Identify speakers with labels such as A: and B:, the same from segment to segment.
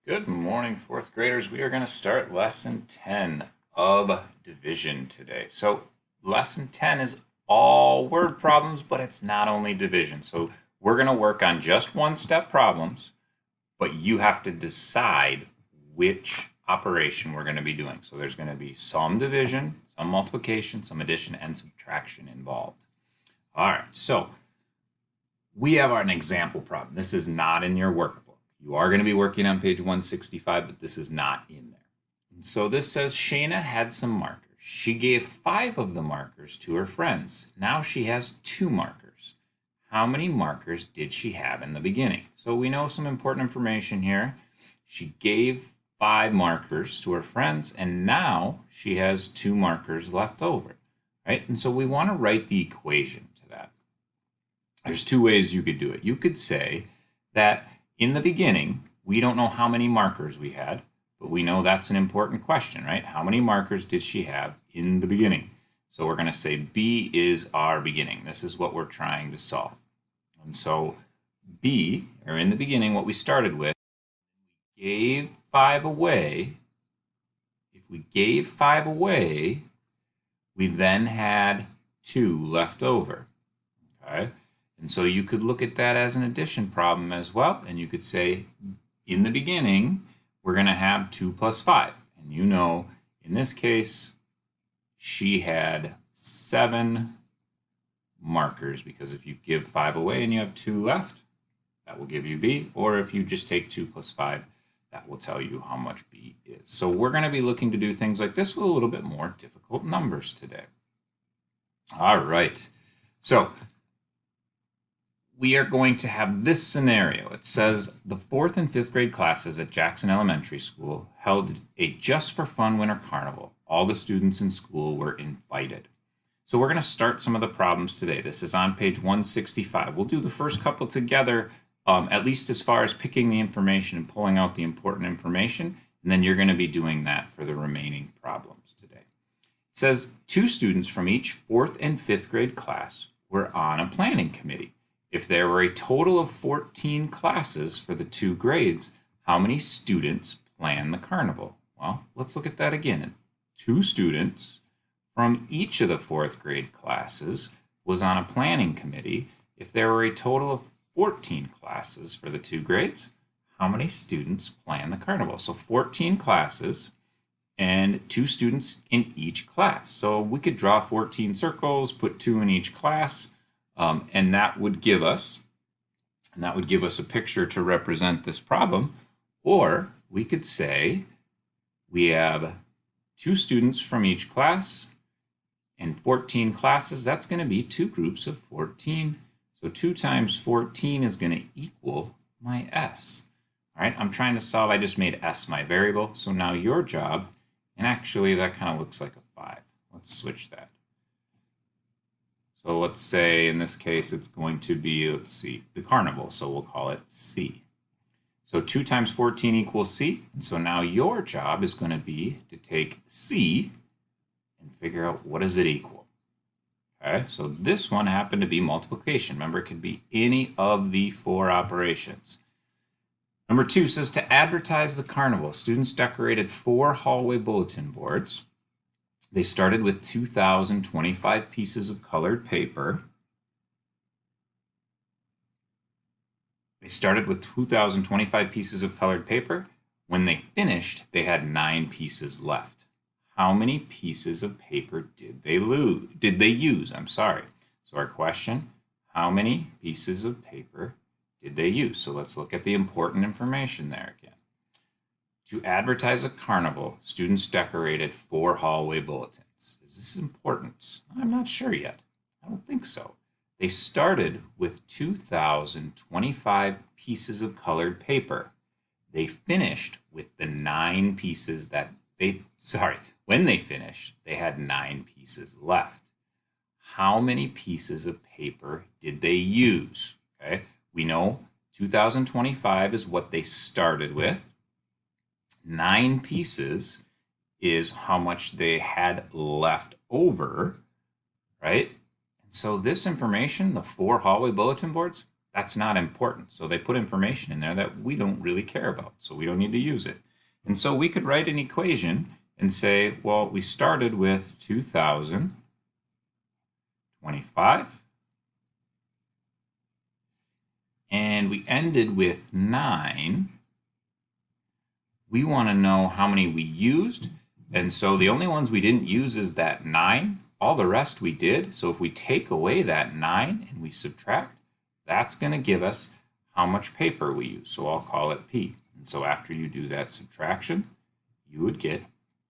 A: Good morning, fourth graders. We are going to start lesson 10 of division today. So, lesson 10 is all word problems, but it's not only division. So, we're going to work on just one step problems, but you have to decide which operation we're going to be doing. So, there's going to be some division, some multiplication, some addition, and subtraction involved. All right, so we have an example problem. This is not in your workbook. You are going to be working on page 165, but this is not in there. And so this says Shayna had some markers. She gave 5 of the markers to her friends. Now she has 2 markers. How many markers did she have in the beginning? So we know some important information here. She gave 5 markers to her friends, and now she has 2 markers left over, right? And so we want to write the equation to that. There's 2 ways you could do it. You could say that in the beginning, we don't know how many markers we had, but we know that's an important question, right? How many markers did she have in the beginning? So we're going to say B is our beginning. This is what we're trying to solve. And so B, or in the beginning, what we started with, gave 5 away. If we gave 5 away, we then had 2 left over, okay? And so you could look at that as an addition problem as well. And you could say, in the beginning, we're going to have 2 plus 5. And you know, in this case, she had 7 markers, because if you give 5 away and you have 2 left, that will give you B. Or if you just take 2 plus 5, that will tell you how much B is. So we're going to be looking to do things like this with a little bit more difficult numbers today. All right. So we are going to have this scenario. It says the 4th and 5th grade classes at Jackson Elementary School held a Just for Fun winter carnival. All the students in school were invited. So we're going to start some of the problems today. This is on page 165. We'll do the first couple together, at least as far as picking the information and pulling out the important information. And then you're going to be doing that for the remaining problems today. It says 2 students from each 4th and 5th grade class were on a planning committee. If there were a total of 14 classes for the 2 grades, how many students plan the carnival? Well, let's look at that again. 2 students from each of the 4th grade classes was on a planning committee. If there were a total of 14 classes for the 2 grades, how many students plan the carnival? So 14 classes and 2 students in each class. So we could draw 14 circles, put 2 in each class. And that would give us a picture to represent this problem. Or we could say we have 2 students from each class and 14 classes. That's going to be 2 groups of 14. So 2 times 14 is going to equal my S. All right, I'm trying to solve. I just made S my variable. So now your job, and actually that kind of looks like a 5. Let's switch that. So let's say in this case it's going to be, let's see, the carnival. So we'll call it C. So 2 times 14 equals C. And so now your job is going to be to take C and figure out what does it equal. Okay, so this one happened to be multiplication. Remember, it could be any of the 4 operations. Number 2 says to advertise the carnival, students decorated 4 hallway bulletin boards. They started with 2,025 pieces of colored paper. When they finished, they had 9 pieces left. How many pieces of paper did they use? So our question, how many pieces of paper did they use? So let's look at the important information there again. To advertise a carnival, students decorated 4 hallway bulletins. Is this important? I'm not sure yet. I don't think so. They started with 2,025 pieces of colored paper. They finished with the 9 pieces when they finished, they had 9 pieces left. How many pieces of paper did they use? Okay, we know 2,025 is what they started with. 9 pieces is how much they had left over, right? And so this information, the 4 hallway bulletin boards, that's not important. So they put information in there that we don't really care about. So we don't need to use it. And so we could write an equation and say, well, we started with 2025 and we ended with 9. We want to know how many we used. And so the only ones we didn't use is that 9. All the rest we did. So if we take away that 9 and we subtract, that's going to give us how much paper we use. So I'll call it P. And so after you do that subtraction, you would get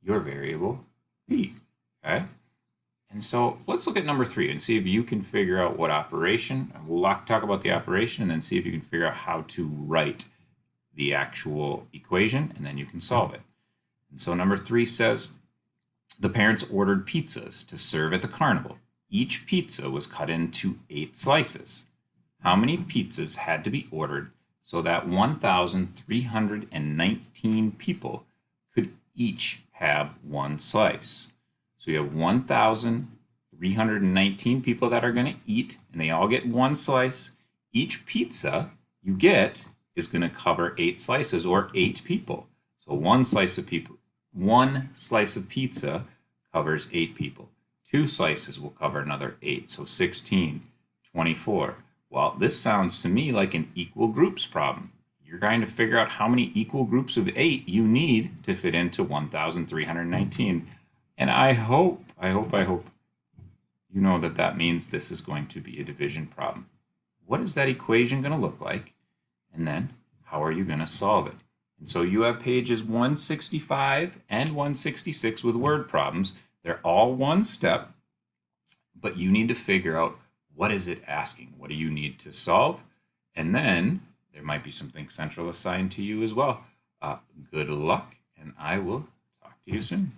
A: your variable P. Okay? And so let's look at number 3 and see if you can figure out what operation. We'll talk about the operation and then see if you can figure out how to write the actual equation, and then you can solve it. And so number 3 says, the parents ordered pizzas to serve at the carnival. Each pizza was cut into 8 slices. How many pizzas had to be ordered so that 1,319 people could each have 1 slice? So you have 1,319 people that are going to eat, and they all get 1 slice. Each pizza you get is going to cover 8 slices or 8 people. So one slice of pizza covers 8 people. 2 slices will cover another 8, so 16, 24. Well, this sounds to me like an equal groups problem. You're trying to figure out how many equal groups of 8 you need to fit into 1,319. And I hope you know that means this is going to be a division problem. What is that equation going to look like? And then how are you going to solve it? And so you have pages 165 and 166 with word problems. They're all one step, but you need to figure out what is it asking? What do you need to solve? And then there might be something central assigned to you as well. Good luck, and I will talk to you soon.